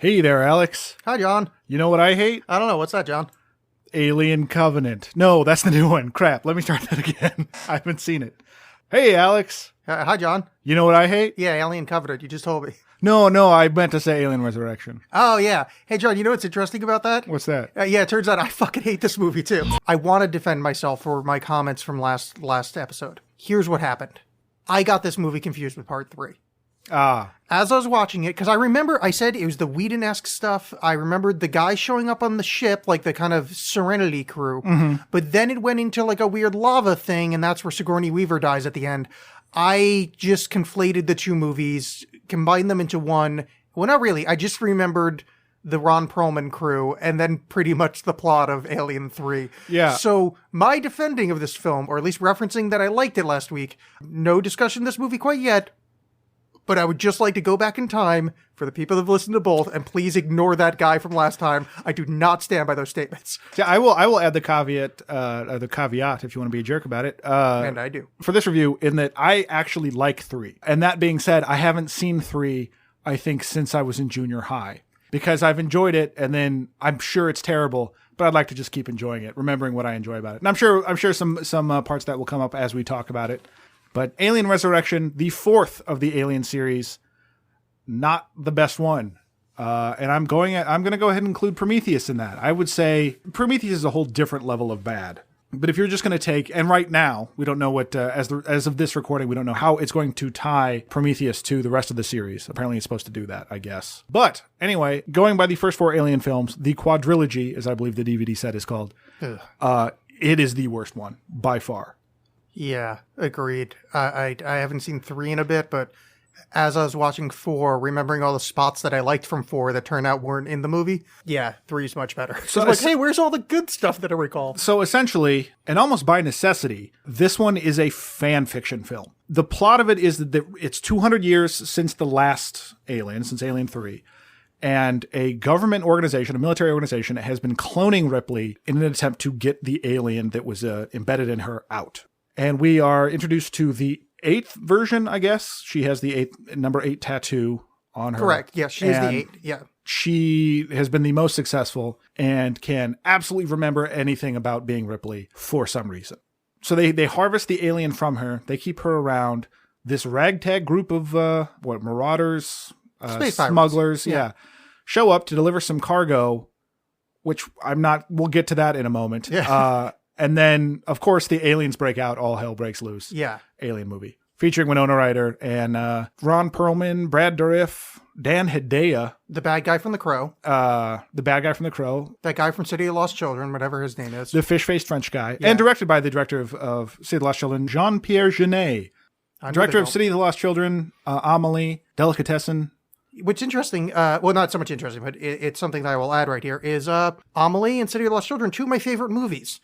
Hey there, Alex. Hi, John. You know what I hate? I don't know. What's that, John? Alien Covenant. No, that's the new one. Crap, let me start that again. I haven't seen it. Hey, Alex. Hi, John. You know what I hate? Yeah, Alien Covenant. You just told me. No, I meant to say Alien Resurrection. Oh, yeah. Hey, John, you know what's interesting about that? What's that? Yeah, it turns out I fucking hate this movie, too. I want to defend myself for my comments from last episode. Here's what happened. I got this movie confused with Part 3. As I was watching it, because I remember I said it was the Whedon-esque stuff. I remembered the guy showing up on the ship, like the kind of Serenity crew. Mm-hmm. But then it went into like a weird lava thing, and that's where Sigourney Weaver dies at the end. I just conflated the two movies, combined them into one. Well, not really. I just remembered the Ron Perlman crew, and then pretty much the plot of Alien 3. Yeah. So my defending of this film, or at least referencing that I liked it last week, no discussion of this movie quite yet, but I would just like to go back in time for the people that have listened to both, and please ignore that guy from last time. I do not stand by those statements. Yeah, I will add the caveat, if you want to be a jerk about it. And I do. For this review, in that I actually like 3. And that being said, I haven't seen 3, I think, since I was in junior high. Because I've enjoyed it, and then I'm sure it's terrible, but I'd like to just keep enjoying it, remembering what I enjoy about it. And I'm sure some parts that will come up as we talk about it. But Alien Resurrection, the 4th of the Alien series, not the best one. And I'm going to go ahead and include Prometheus in that. I would say Prometheus is a whole different level of bad. But if you're just going to take, and right now, we don't know what, as of this recording, we don't know how it's going to tie Prometheus to the rest of the series. Apparently it's supposed to do that, I guess. But anyway, going by the first 4 Alien films, the quadrilogy, as I believe the DVD set is called, it is the worst one, by far. Yeah, agreed. I haven't seen 3 in a bit, but as I was watching 4, remembering all the spots that I liked from 4 that turned out weren't in the movie, yeah, 3 is much better. So it's like, hey, where's all the good stuff that I recall? So essentially, and almost by necessity, this one is a fan fiction film. The plot of it is that it's 200 years since the last Alien, since Alien 3. And a government organization, a military organization, has been cloning Ripley in an attempt to get the alien that was embedded in her out. And we are introduced to the 8th version, I guess. She has the number 8 tattoo on her. Correct. Yes, she is the 8. Yeah. She has been the most successful and can absolutely remember anything about being Ripley for some reason. So they harvest the alien from her. They keep her around. This ragtag group of marauders, space smugglers, pirates. Yeah. show up to deliver some cargo, which we'll get to that in a moment. Yeah. And then, of course, the aliens break out. All hell breaks loose. Yeah. Alien movie. Featuring Winona Ryder and Ron Perlman, Brad Dourif, Dan Hedaya. The bad guy from The Crow. The bad guy from The Crow. That guy from City of Lost Children, whatever his name is. The fish-faced French guy. Yeah. And directed by the director of City of the Lost Children, Jean-Pierre Jeunet. Director of City of the Lost Children, Amelie, Delicatessen. What's interesting, well, not so much interesting, but it's something that I will add right here, is Amelie and City of the Lost Children, 2 of my favorite movies.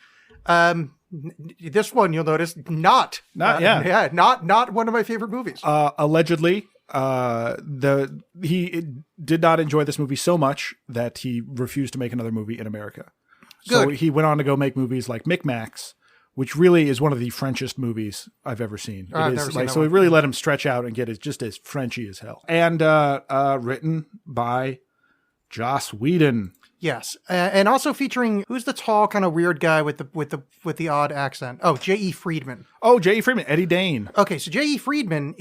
This one you'll notice not one of my favorite movies. Allegedly, he did not enjoy this movie so much that he refused to make another movie in America. So he went on to go make movies like Micmacs, which really is one of the Frenchest movies I've ever seen. So it really let him stretch out and get just as Frenchy as hell. And written by Joss Whedon. Yes, and also featuring, who's the tall kind of weird guy with the odd accent? Oh, J.E. Friedman. Oh, J.E. Friedman, Eddie Dane. Okay, so J.E. Friedman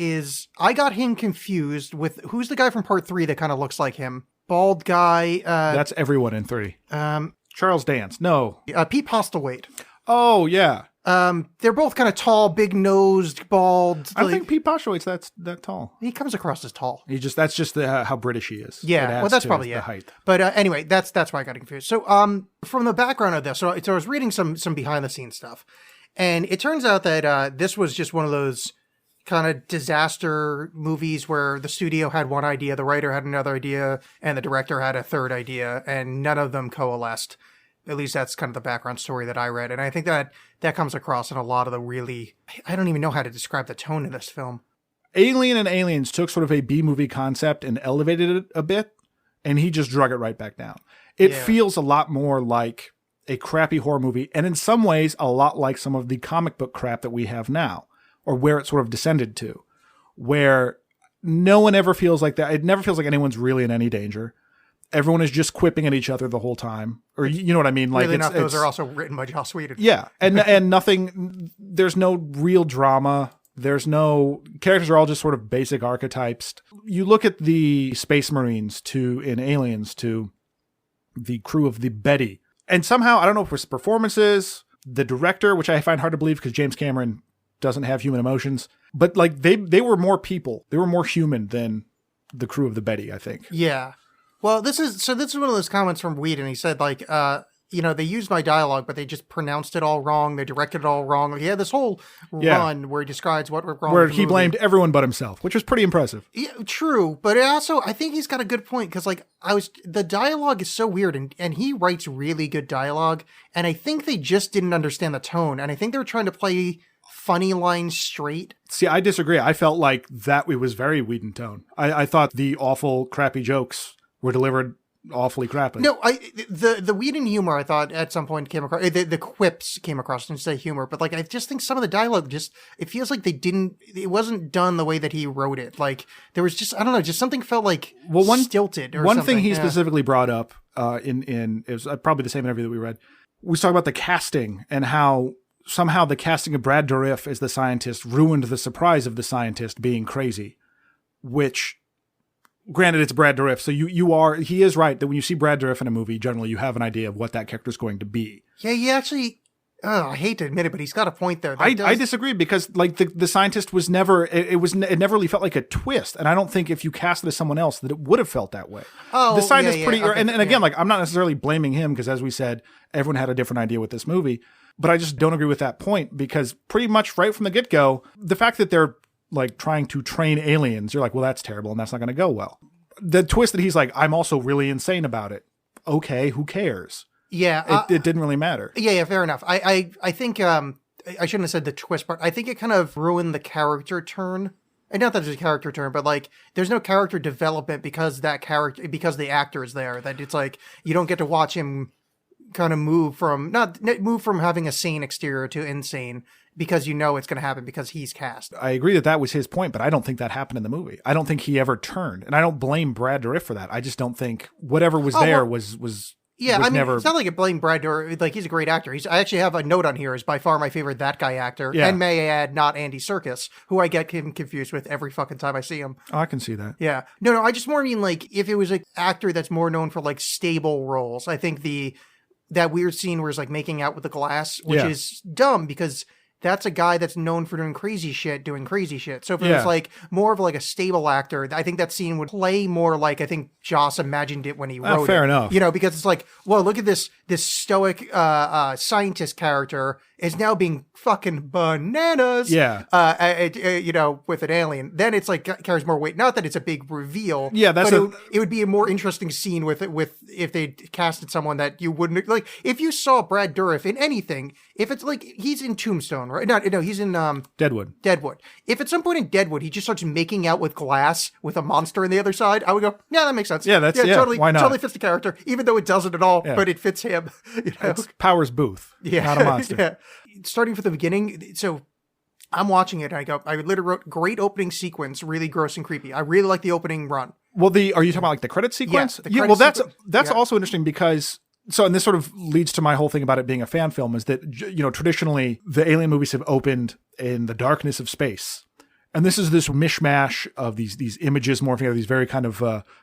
I got him confused with, who's the guy from Part 3 that kind of looks like him? Bald guy. That's everyone in 3. Charles Dance. No. Pete Postlethwaite. Oh, yeah. They're both kind of tall, big-nosed, bald. I don't think Pete Postlewaite's that tall. He comes across as tall. That's just how British he is. Yeah, well, that's probably the height. But anyway, that's why I got confused. So, from the background of this, so I was reading some behind-the-scenes stuff, and it turns out that this was just one of those kind of disaster movies where the studio had one idea, the writer had another idea, and the director had a third idea, and none of them coalesced. At least that's kind of the background story that I read. And I think that comes across in a lot of the really, I don't even know how to describe the tone of this film. Alien and Aliens took sort of a B-movie concept and elevated it a bit, and he just drug it right back down. It feels a lot more like a crappy horror movie, and in some ways, a lot like some of the comic book crap that we have now, or where it sort of descended to, where no one ever feels like that. It never feels like anyone's really in any danger. everyone is just quipping at each other the whole time. Or you know what I mean? Like really enough, those are also written by Joss Whedon. Yeah. And nothing, there's no real drama. There's no, characters are all just sort of basic archetypes. You look at the Space Marines in Aliens to the crew of the Betty. And somehow, I don't know if it's performances, the director, which I find hard to believe because James Cameron doesn't have human emotions, but like they were more people. They were more human than the crew of the Betty, I think. Yeah. Well, this is one of those comments from Whedon. He said, like, they used my dialogue, but they just pronounced it all wrong. They directed it all wrong. He had this whole run where he describes what went wrong. Where he blamed everyone but himself, which was pretty impressive. Yeah, true. But I think he's got a good point because, like, the dialogue is so weird and he writes really good dialogue. And I think they just didn't understand the tone. And I think they were trying to play funny lines straight. See, I disagree. I felt like that it was very Whedon tone. I thought the awful, crappy jokes were delivered awfully crappy. No, the Whedon humor I thought at some point came across, the quips came across, didn't say humor, but like I just think some of the dialogue it feels like it wasn't done the way that he wrote it. Like there was just, I don't know, just something felt like stilted or one something. Thing he specifically brought up it was probably the same interview that we read. We was talking about the casting and how somehow the casting of Brad Dourif as the scientist ruined the surprise of the scientist being crazy, which, granted, it's Brad Dourif, so he is right that when you see Brad Dourif in a movie, generally you have an idea of what that character is going to be. Yeah, he actually, I hate to admit it, but he's got a point there. I disagree because like the scientist was never, it never really felt like a twist. And I don't think if you cast it as someone else that it would have felt that way. Oh, the scientist yeah, pretty, okay, and again, like I'm not necessarily blaming him because as we said, everyone had a different idea with this movie, but I just don't agree with that point because pretty much right from the get-go, the fact that they're like trying to train aliens, you're like, well, that's terrible and that's not going to go well. The twist that he's like, I'm also really insane about it. Okay, who cares? Yeah. It didn't really matter. Yeah, fair enough. I think, I shouldn't have said the twist part. I think it kind of ruined the character turn. And not that there's a character turn, but like, there's no character development because the actor is there. That it's like, you don't get to watch him kind of move from having a sane exterior to insane because you know it's going to happen because he's cast. I agree that was his point, but I don't think that happened in the movie. I don't think he ever turned, and I don't blame Brad Dourif for that. I just don't think whatever was was. Yeah, I mean, never... it's not like I blame Brad Dourif. Like, he's a great actor. I actually have a note on here. Is by far my favorite That Guy actor. Yeah. And may I add, not Andy Serkis, who I get him confused with every fucking time I see him. Oh, I can see that. Yeah. No, I just more mean, like, if it was an actor that's more known for, like, stable roles. I think that weird scene where he's, like, making out with the glass, which is dumb because that's a guy that's known for doing crazy shit. So if it was like more of like a stable actor, I think that scene would play more like I think Joss imagined it when he wrote it. Fair enough. You know, because it's like, well, look at this stoic scientist character is now being fucking bananas. Yeah. With an alien. Then it's like carries more weight. Not that it's a big reveal. Yeah, it would be a more interesting scene with if they casted someone that you wouldn't like. If you saw Brad Dourif in anything, if it's like he's in Tombstone, right? No, he's in Deadwood. If at some point in Deadwood he just starts making out with glass with a monster on the other side, I would go, yeah, that makes sense. Yeah, totally. Why not? Totally fits the character, even though it doesn't at all. Yeah. But it fits him. You know? It's Powers Booth, not a monster. Yeah. Starting from the beginning, so I'm watching it and I literally wrote great opening sequence, really gross and creepy. I really like the opening run. Well, are you talking about like the credit sequence? Yeah, that's also interesting because and this sort of leads to my whole thing about it being a fan film is that, traditionally the Alien movies have opened in the darkness of space. And this is this mishmash of these images morphing out of these very kind of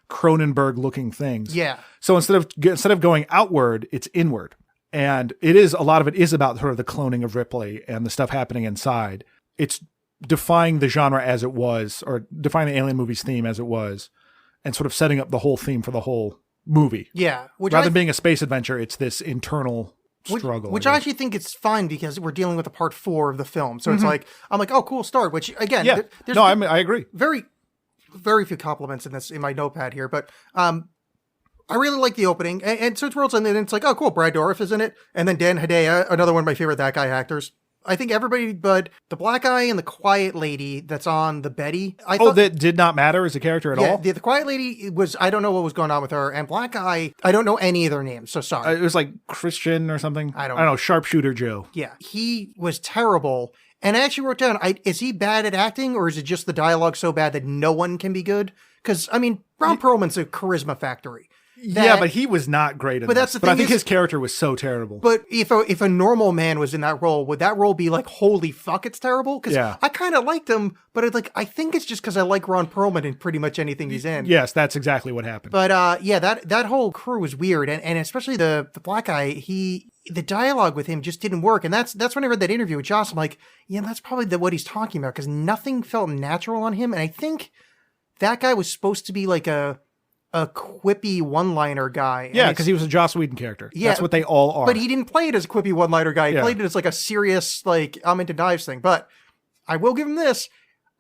Cronenberg looking things. Yeah. So instead of going outward, it's inward. And a lot of it is about sort of the cloning of Ripley and the stuff happening inside. It's defying the genre as it was, or defying the Alien movies theme as it was, and sort of setting up the whole theme for the whole movie. Yeah. Rather than being a space adventure, it's this internal struggle. Which I actually think it's fine because we're dealing with a part 4 of the film. So it's like, I'm like, oh, cool start. Which again, I agree. Very, very few compliments in my notepad here, but I really like the opening, and so it's worlds, and then it's like, oh, cool, Brad Dourif is in it, and then Dan Hedaya, another one of my favorite That Guy actors. I think everybody but the black guy and the quiet lady that's on the Betty. That did not matter as a character at all? The quiet lady I don't know what was going on with her, and black guy, I don't know any of their names, so sorry. It was like Christian or something. I don't know. Sharpshooter Joe. Yeah, he was terrible. And I actually wrote down, is he bad at acting, or is it just the dialogue so bad that no one can be good? Because, I mean, Ron Perlman's a charisma factory. Yeah, but he was not great in but this. that's the But I thing think is- his character was so terrible. But if a normal man was in that role, would that role be like, holy fuck, it's terrible? Because Yeah. I kind of liked him, but I think it's just because I like Ron Perlman in pretty much anything he's in. Yes, that's exactly what happened. But yeah, that whole crew was weird, and especially the black guy. The dialogue with him just didn't work, and that's when I read that interview with Joss. I'm like, yeah, that's probably what he's talking about because nothing felt natural on him, and I think that guy was supposed to be like a quippy one-liner guy. Yeah, because he was a Joss Whedon character. Yeah, that's what they all are. But he didn't play it as a quippy one-liner guy. He Yeah. played it as like a serious, like, I'm into knives thing. But I will give him this.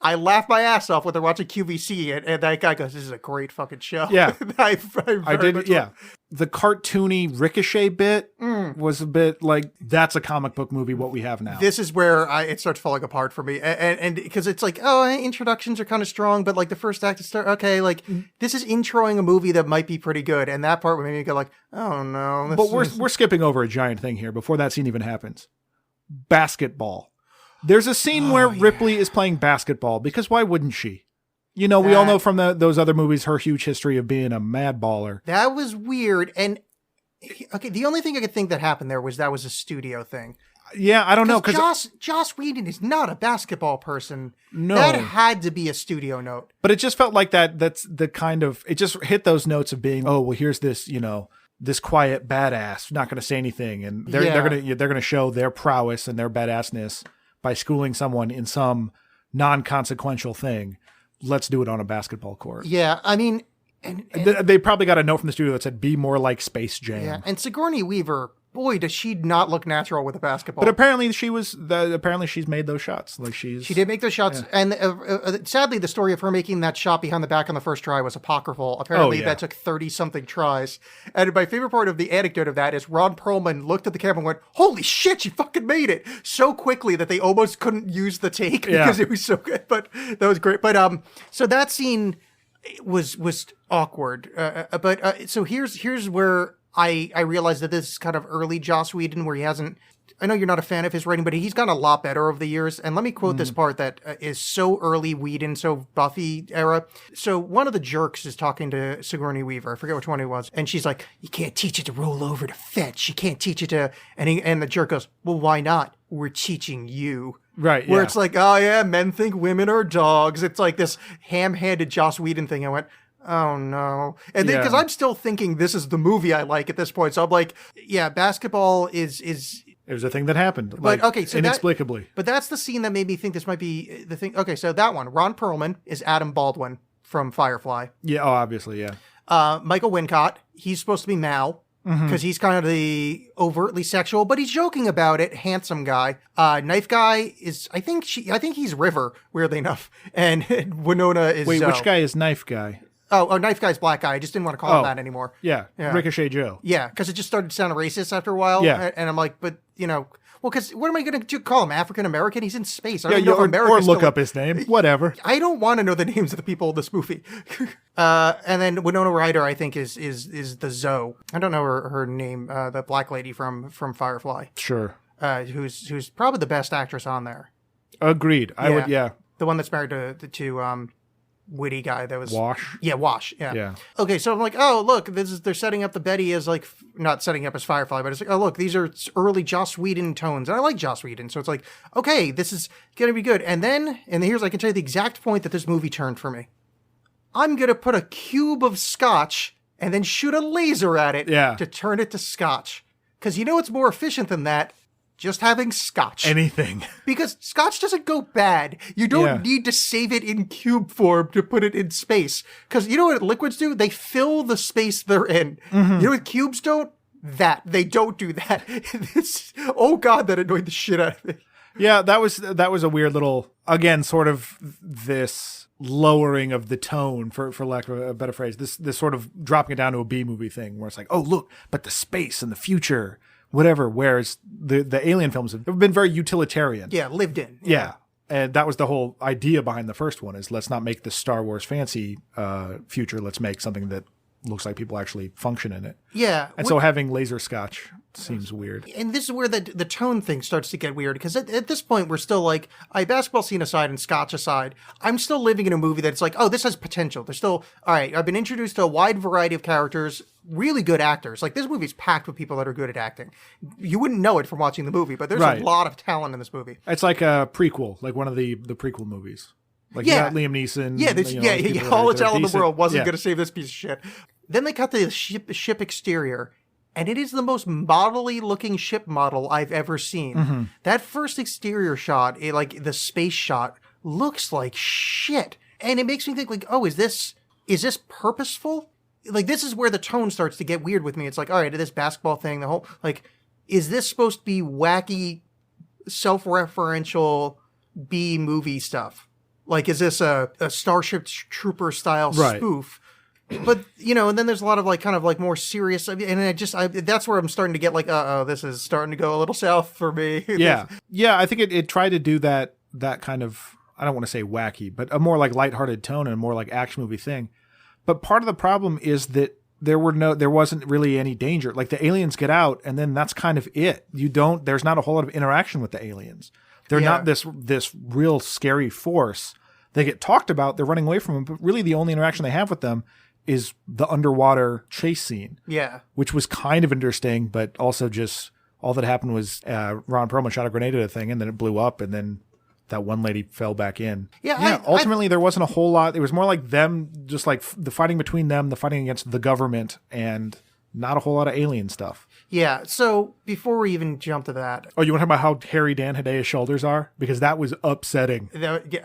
I laughed my ass off when they're watching QVC, and that guy goes, this is a great fucking show. Yeah. I very did, much yeah. The cartoony Ricochet bit was a bit like, that's a comic book movie, what we have now. This is where it starts falling apart for me. And because it's like, oh, introductions are kind of strong, but like the first act is okay, like this is introing a movie that might be pretty good. And that part made me go like, oh no. But we're skipping over a giant thing here before that scene even happens. Basketball. There's a scene where Ripley is playing basketball because why wouldn't she? You know, we all know from those other movies her huge history of being a mad baller. That was weird. And okay, the only thing I could think that happened there was that was a studio thing. Yeah, I don't know. Because Joss Whedon is not a basketball person. No. That had to be a studio note. But it just felt like that's the kind of, it just hit those notes of being, oh, well, here's this, you know, this quiet badass, not going to say anything. And they're going to show their prowess and their badassness by schooling someone in some non-consequential thing. Let's do it on a basketball court. Yeah, I mean... And they probably got a note from the studio that said, be more like Space Jam. Yeah, and Sigourney Weaver, boy, does she not look natural with a basketball. But apparently she's made those shots. Like she did make those shots. Yeah. And sadly, the story of her making that shot behind the back on the first try was apocryphal. Apparently that took 30-something tries. And my favorite part of the anecdote of that is Ron Perlman looked at the camera and went, holy shit, she fucking made it so quickly that they almost couldn't use the take because it was so good. But that was great. But so that scene was awkward. So here's where I realized that this is kind of early Joss Whedon, where he hasn't. I know you're not a fan of his writing, but he's gotten a lot better over the years. And let me quote this part that is so early Whedon, so Buffy era. So one of the jerks is talking to Sigourney Weaver. I forget which one it was. And she's like, you can't teach it to roll over to fetch. You can't teach it to... And the jerk goes, well, why not? We're teaching you. Right, Where it's like, oh yeah, men think women are dogs. It's like this ham-handed Joss Whedon thing. I went, oh no. And then, because I'm still thinking this is the movie I like at this point. So I'm like, yeah, basketball is... It was a thing that happened. But okay, so inexplicably. But that's the scene that made me think this might be the thing. Okay, so that one, Ron Perlman is Adam Baldwin from Firefly. Yeah, obviously, yeah. Michael Wincott, he's supposed to be Mal. Because he's kind of the overtly sexual, but he's joking about it. Handsome guy. Knife guy is, I think he's River, weirdly enough. And Winona is Wait, Zoe. which guy is Knife Guy? Oh, Knife Guy's black guy. I just didn't want to call him that anymore. Yeah. Ricochet Joe. Yeah, because it just started to sound racist after a while. Yeah. And I'm like, but, you know, well, because what am I going to call him? African American? He's in space. I don't know if or look up his name. Whatever. I don't want to know the names of the people in this movie. And then Winona Ryder, I think, is the Zoe. I don't know her name. The black lady from Firefly. Sure. Who's probably the best actress on there. Agreed. I would. Yeah. The one that's married to witty guy that was Wash. Yeah, Wash. Yeah. Yeah. Okay, so I'm like, oh look, they're setting up the Betty as like not setting up as Firefly, but it's like, oh look, these are early Joss Whedon tones, and I like Joss Whedon, so it's like, okay, this is gonna be good. And here's I can tell you the exact point that this movie turned for me. I'm gonna put a cube of scotch and then shoot a laser at it to turn it to scotch, because you know what's more efficient than that. Just having scotch. Anything. Because scotch doesn't go bad. You don't need to save it in cube form to put it in space. Because you know what liquids do? They fill the space they're in. Mm-hmm. You know what cubes don't? They don't do that. Oh God, that annoyed the shit out of me. Yeah, that was a weird little, again, sort of this lowering of the tone, for lack of a better phrase. This sort of dropping it down to a B-movie thing where it's like, oh, look, but the space and the future... whatever, whereas the Alien films have been very utilitarian. Yeah, lived in. Yeah. And that was the whole idea behind the first one, is let's not make the Star Wars fancy future. Let's make something that looks like people actually function in it. Yeah. And so having laser scotch seems weird. And this is where the tone thing starts to get weird, because at this point we're still like, basketball scene aside and scotch aside, I'm still living in a movie that's like, oh, this has potential. There's still, all right, I've been introduced to a wide variety of characters. really good actors. Like, this movie's packed with people that are good at acting. You wouldn't know it from watching the movie, but there's a lot of talent in this movie. It's like a prequel, like one of the prequel movies. Like, you got Liam Neeson. Yeah, all the talent in the world wasn't going to save this piece of shit. Then they cut the ship exterior, and it is the most modelly looking ship model I've ever seen. Mm-hmm. That first exterior shot, like the space shot, looks like shit. And it makes me think, like, oh, is this purposeful? Like, this is where the tone starts to get weird with me. It's like, all right, this basketball thing, the whole, like, is this supposed to be wacky, self-referential B-movie stuff? Like, is this a Starship Trooper style spoof? But, and then there's a lot of, like, kind of, like, more serious, and that's where I'm starting to get, like, this is starting to go a little south for me. Yeah. Yeah, I think it tried to do that kind of, I don't want to say wacky, but a more, like, lighthearted tone and a more, like, action movie thing. But part of the problem is that there wasn't really any danger. Like, the aliens get out, and then that's kind of it. There's not a whole lot of interaction with the aliens. They're not this real scary force. They get talked about, they're running away from them, but really the only interaction they have with them is the underwater chase scene. Yeah. Which was kind of interesting, but also just all that happened was Ron Perlman shot a grenade at a thing, and then it blew up, and then that one lady fell back in. Yeah. Ultimately, there wasn't a whole lot. It was more like them, just like the fighting between them, the fighting against the government, and not a whole lot of alien stuff. Yeah. So before we even jump to that. Oh, you want to talk about how hairy Dan Hedea's shoulders are? Because that was upsetting.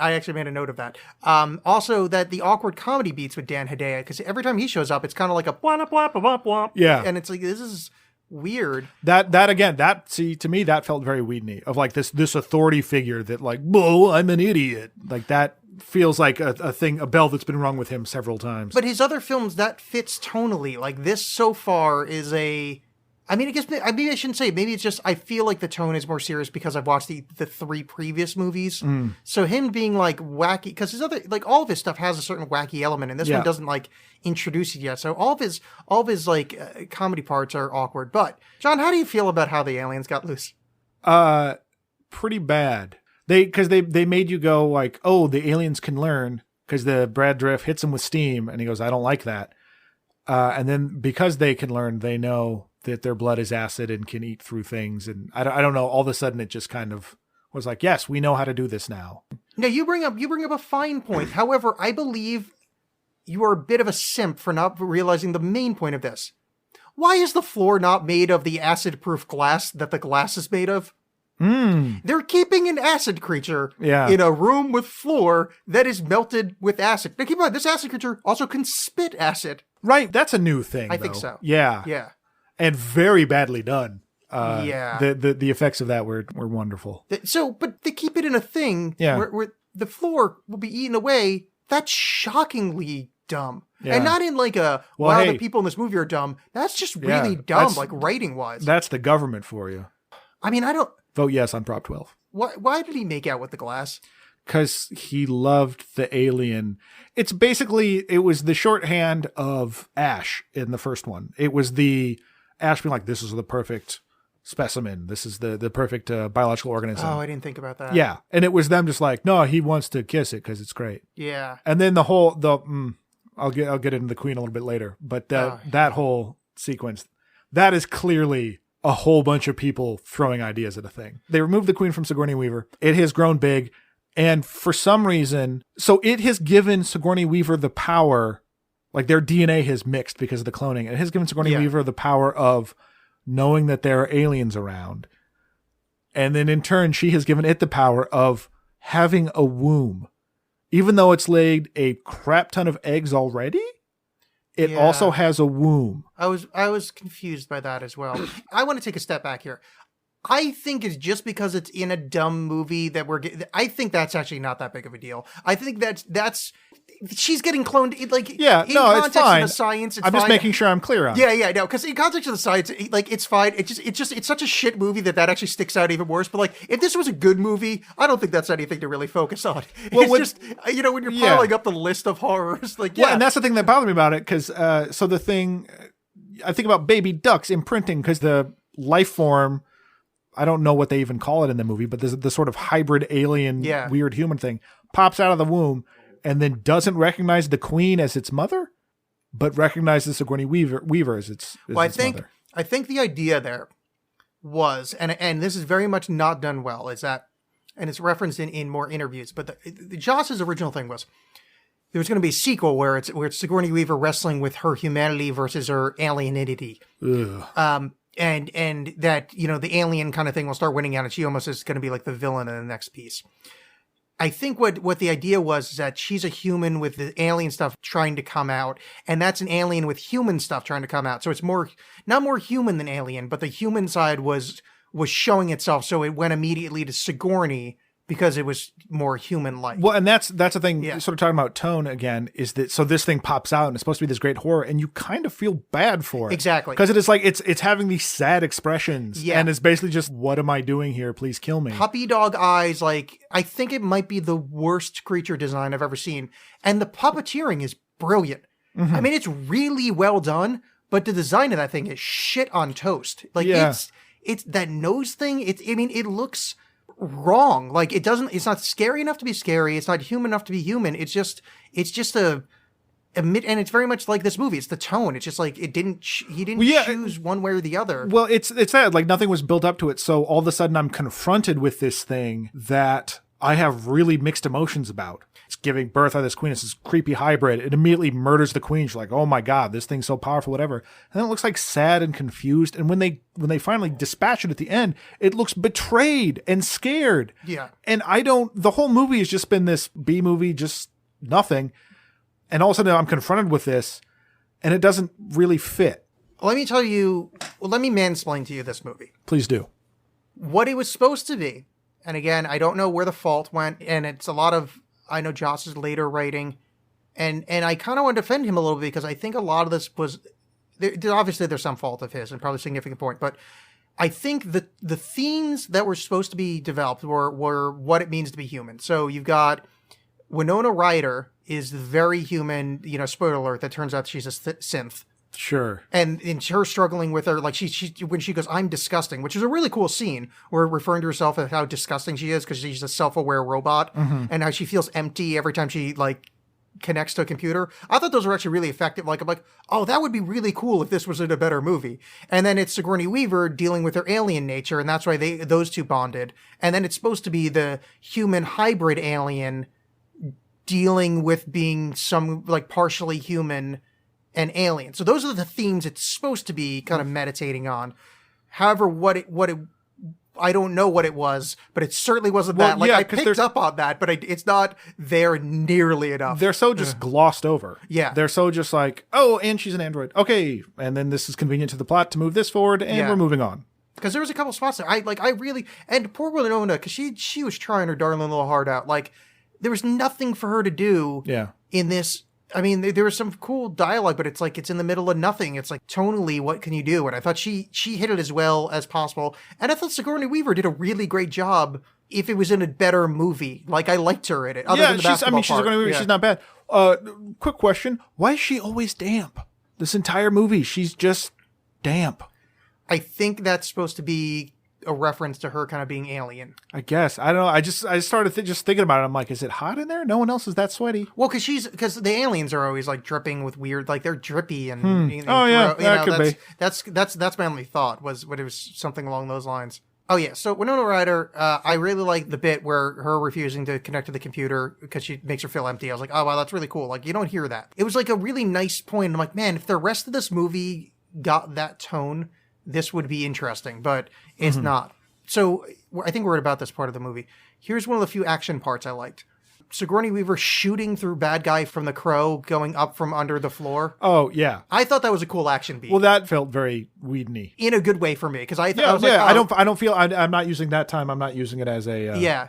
I actually made a note of that. Also, that the awkward comedy beats with Dan Hedaya, because every time he shows up, it's kind of like a blah, blah, blah, blah, blah. Yeah. And it's like, this is weird. To me, that felt very Whedon-y, of like this authority figure that, like, whoa, I'm an idiot. Like, that feels like a bell that's been rung with him several times. But his other films, that fits tonally. Like, this so far is maybe I shouldn't say, maybe it's just, I feel like the tone is more serious because I've watched the three previous movies. So him being, like, wacky, because his other, like, all of his stuff has a certain wacky element, and this one doesn't, like, introduce it yet. So all of his like, comedy parts are awkward. But, John, how do you feel about how the aliens got loose? Pretty bad. Because they made you go, like, oh, the aliens can learn, because the Brad Dourif hits him with steam, and he goes, I don't like that. And then because they can learn, they know that their blood is acid and can eat through things. And I don't know, all of a sudden it just kind of was like, yes, we know how to do this now. Now, you bring up a fine point. However, I believe you are a bit of a simp for not realizing the main point of this. Why is the floor not made of the acid-proof glass that the glass is made of? They're keeping an acid creature in a room with floor that is melted with acid. Now, keep in mind, this acid creature also can spit acid. Right, that's a new thing, I think so. Yeah. Yeah. And very badly done. The effects of that were wonderful. But they keep it in a thing where the floor will be eaten away. That's shockingly dumb. Yeah. And not in like the people in this movie are dumb. That's just really dumb, like writing-wise. That's the government for you. I mean, I don't... Vote yes on Prop 12. Why did he make out with the glass? Because he loved the alien. It was the shorthand of Ash in the first one. It was the Ash being like, this is the perfect specimen. This is the perfect biological organism. Oh, I didn't think about that. Yeah. And it was them just like, no, he wants to kiss it because it's great. Yeah. And then I'll get into the Queen a little bit later, but that whole sequence, that is clearly a whole bunch of people throwing ideas at a thing. They removed the Queen from Sigourney Weaver. It has grown big. And for some reason, so it has given Sigourney Weaver the power, like their DNA has mixed because of the cloning. It has given Sigourney Weaver the power of knowing that there are aliens around. And then in turn, she has given it the power of having a womb. Even though it's laid a crap ton of eggs already, it also has a womb. I was confused by that as well. I want to take a step back here. I think it's just because it's in a dumb movie that I think that's actually not that big of a deal. I think that's she's getting cloned. It's fine. Of the science, I'm just making sure I'm clear on it. No, because in context of the science, it's fine. It's such a shit movie that actually sticks out even worse. But like, if this was a good movie, I don't think that's anything to really focus on. Well, when you're piling up the list of horrors, like and that's the thing that bothered me about it. Because so the thing, I think about baby ducks imprinting because the life form. I don't know what they even call it in the movie, but the sort of hybrid alien, weird human thing pops out of the womb and then doesn't recognize the Queen as its mother, but recognizes Sigourney Weaver as its mother. I think the idea there was, and this is very much not done well, is that, and it's referenced in more interviews, but the Joss's original thing was there was going to be a sequel where it's Sigourney Weaver wrestling with her humanity versus her alienity. And that, the alien kind of thing will start winning out, and she almost is going to be like the villain in the next piece. I think what the idea was is that she's a human with the alien stuff trying to come out, and that's an alien with human stuff trying to come out. So it's not more human than alien, but the human side was showing itself, so it went immediately to Sigourney because it was more human-like. Well, and that's the thing, sort of talking about tone again, is that, so this thing pops out and it's supposed to be this great horror, and you kind of feel bad for it. Exactly. Because it is like, it's having these sad expressions, and it's basically just, what am I doing here? Please kill me. Puppy dog eyes, like, I think it might be the worst creature design I've ever seen. And the puppeteering is brilliant. Mm-hmm. I mean, it's really well done, but the design of that thing is shit on toast. Like, it's that nose thing, it looks wrong. Like, it's not scary enough to be scary. It's not human enough to be human. It's just and it's very much like this movie. It's the tone. It's just like, he didn't choose one way or the other. Well, it's that, like, nothing was built up to it. So all of a sudden I'm confronted with this thing that I have really mixed emotions about. It's giving birth to this queen. It's this creepy hybrid. It immediately murders the queen. She's like, oh my God, this thing's so powerful, whatever. And then it looks like sad and confused. And when they finally dispatch it at the end, it looks betrayed and scared. Yeah. And the whole movie has just been this B movie, just nothing. And all of a sudden I'm confronted with this, and it doesn't really fit. Let me mansplain to you this movie. Please do. What it was supposed to be. And again, I don't know where the fault went, and it's a lot of, I know Joss's later writing, and I kind of want to defend him a little bit because I think a lot of this was, obviously there's some fault of his and probably a significant point, but I think the themes that were supposed to be developed were what it means to be human. So you've got Winona Ryder is very human, spoiler alert, that turns out she's a synth. Sure. And her struggling with her, like she when she goes, I'm disgusting, which is a really cool scene where referring to herself as how disgusting she is because she's a self-aware robot, and how she feels empty every time she like connects to a computer. I thought those were actually really effective. Like, I'm like, oh, that would be really cool if this was in a better movie. And then it's Sigourney Weaver dealing with her alien nature, and that's why those two bonded. And then it's supposed to be the human hybrid alien dealing with being some like partially human and alien. So those are the themes it's supposed to be kind of meditating on. However, I don't know what it was, but it certainly wasn't that. Like, I picked up on that, but it's not there nearly enough. They're so just glossed over. Yeah. They're so just like, oh, and she's an android. Okay. And then this is convenient to the plot to move this forward, and we're moving on. Because there was a couple spots there. I really, and poor Winona, because she was trying her darling little heart out. Like, there was nothing for her to do in this. I mean, there was some cool dialogue, but it's like, it's in the middle of nothing. It's like, tonally, what can you do? And I thought she hit it as well as possible. And I thought Sigourney Weaver did a really great job if it was in a better movie. Like, I liked her in it. Other than the basketball she's Sigourney Weaver. Yeah. She's not bad. Quick question. Why is she always damp? This entire movie, she's just damp. I think that's supposed to be a reference to her kind of being alien. I guess. I don't know. I started just thinking about it. I'm like, is it hot in there? No one else is that sweaty. Well, because the aliens are always like dripping with weird, like they're drippy and. That could be. That's my only thought was it was something along those lines. Oh yeah. So Winona Ryder, I really like the bit where her refusing to connect to the computer because she makes her feel empty. I was like, oh wow, that's really cool. Like, you don't hear that. It was like a really nice point. I'm like, man, if the rest of this movie got that tone, this would be interesting, but it's not. So I think we're at about this part of the movie. Here's one of the few action parts I liked. Sigourney Weaver shooting through bad guy from the crow going up from under the floor. Oh, yeah. I thought that was a cool action beat. Well, that felt very Whedon-y. In a good way for me, because I was like, I don't feel, I'm not using that time. I'm not using it as a... Yeah.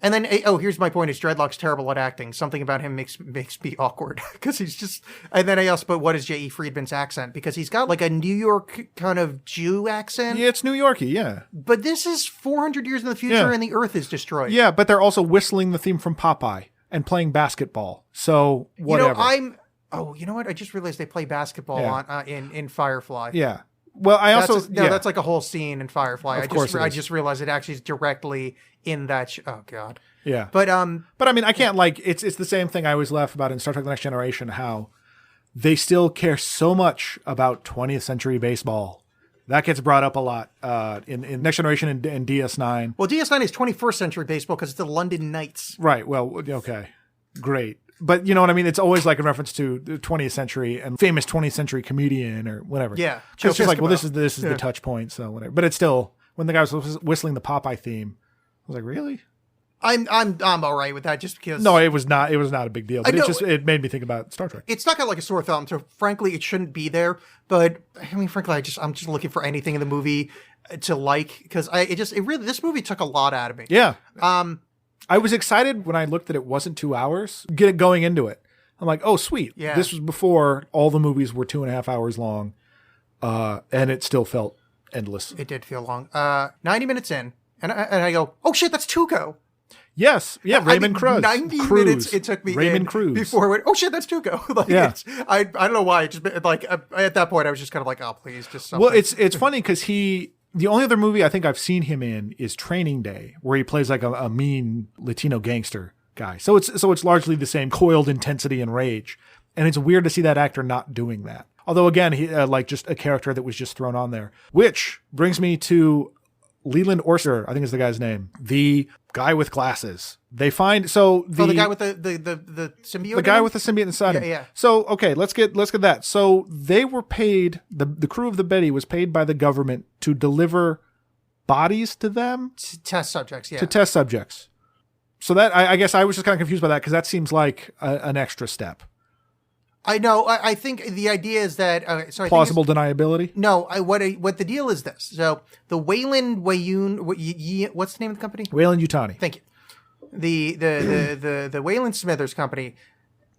And then, here's my point, is Dreadlock's terrible at acting. Something about him makes me awkward. Because he's just... And then I also put, what is J.E. Friedman's accent? Because he's got like a New York kind of Jew accent. Yeah, it's New Yorky, yeah. But this is 400 years in the future and the Earth is destroyed. Yeah, but they're also whistling the theme from Popeye and playing basketball. So, whatever. You know what? I just realized they play basketball in Firefly. Yeah. Well, that's like a whole scene in Firefly. I just realized it actually is directly in that. Oh God. Yeah. But I mean, I can't it's the same thing I always laugh about in Star Trek: The Next Generation. How they still care so much about 20th century baseball. That gets brought up a lot in Next Generation and DS9. Well, DS9 is 21st century baseball because it's the London Knights. Right. Well, okay. Great. But you know what I mean? It's always like in reference to the 20th century and famous 20th century comedian or whatever. Yeah. It's just like, well, this is the touch point, so whatever. But it's still, when the guy was whistling the Popeye theme, I was like, really? I'm all right with that just because. No, it was not a big deal. But it made me think about Star Trek. It's not got like a sore thumb, so frankly, it shouldn't be there. But I mean, frankly, I'm just looking for anything in the movie to like because this movie took a lot out of me. Yeah. I was excited when I looked that it wasn't 2 hours. Going into it, I'm like, oh sweet. Yeah. This was before all the movies were 2.5 hours long, and it still felt endless. It did feel long. 90 minutes in, and I go, oh shit, that's Tuco. Yes, yeah, Raymond Cruz. 90 minutes it took me Raymond Cruz before I went, oh shit, that's Tuco. Like, yeah. I don't know why. It just like at that point, I was just kind of like, oh please, just something. Well, it's funny because the only other movie I think I've seen him in is Training Day, where he plays like a mean Latino gangster guy. So it's largely the same coiled intensity and rage, and it's weird to see that actor not doing that. Although again, he like just a character that was just thrown on there. Which brings me to Leland Orser, I think is the guy's name, the guy with glasses. They find the guy with the symbiote. The guy with the symbiote inside him. Yeah. So okay, let's get that. So they were paid. The crew of the Betty was paid by the government to deliver bodies to them, test subjects. Yeah. To test subjects. So that I guess I was just kind of confused by that because that seems like an extra step. I know. I think the idea is that plausible deniability. No, what the deal is this. So the Wayland what's the name of the company? Weyland-Yutani. Thank you. The Wayland Smithers company.